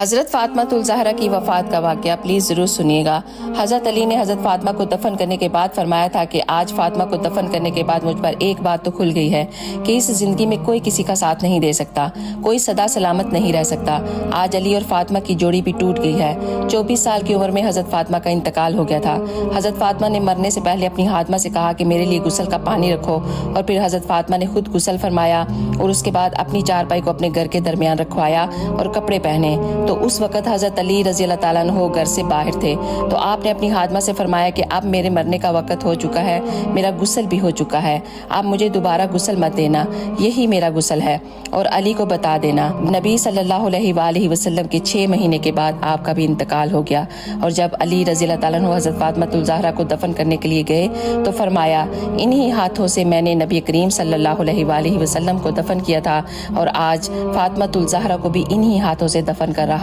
हज़रत फ़ातिमा ज़हरा की वफ़ात का वाक़या प्लीज़ ज़रूर सुनिएगा। हज़रत अली ने हज़रत फ़ातिमा को दफ़न करने के बाद फरमाया था कि आज फ़ातिमा को दफ़न करने के बाद मुझ पर एक बात तो खुल गई है कि इस ज़िंदगी में कोई किसी का साथ नहीं दे सकता, कोई सदा सलामत नहीं रह सकता। आज अली और फ़ातिमा की जोड़ी भी टूट गई है। 24 साल की उम्र में हज़रत फ़ातिमा का इंतकाल हो गया था। हज़रत फ़ातिमा ने मरने से पहले अपनी हातिमा से कहा कि मेरे लिए गुस्ल का पानी रखो, और फिर हज़रत फ़ातिमा ने खुद गुस्ल फरमाया और उसके बाद अपनी चारपाई को अपने घर के दरमियान रखवाया और कपड़े पहने। तो उस वक़्त हज़रत अली रज़ी अल्लाह ताला अन्हु घर से बाहर थे। तो आपने अपनी हातिमा से फरमाया कि अब मेरे मरने का वक़्त हो चुका है, मेरा गुस्ल भी हो चुका है, आप मुझे दोबारा गुस्ल मत देना, यही मेरा गुस्ल है, और अली को बता देना। नबी सल्लल्लाहु अलैहि वसल्लम के 6 महीने के बाद आपका भी इंतकाल हो गया। और जब अली रज़ी अल्लाह ताला अन्हु हज़रत फ़ातिमा ज़हरा को दफन करने के लिए गए तो फरमाया, इन्हीं हाथों से मैंने नबी करीम सल्लल्लाहु अलैहि वसल्लम को दफन किया था और आज फ़ातिमा ज़हरा को भी इन्हीं हाथों से दफन कर रहा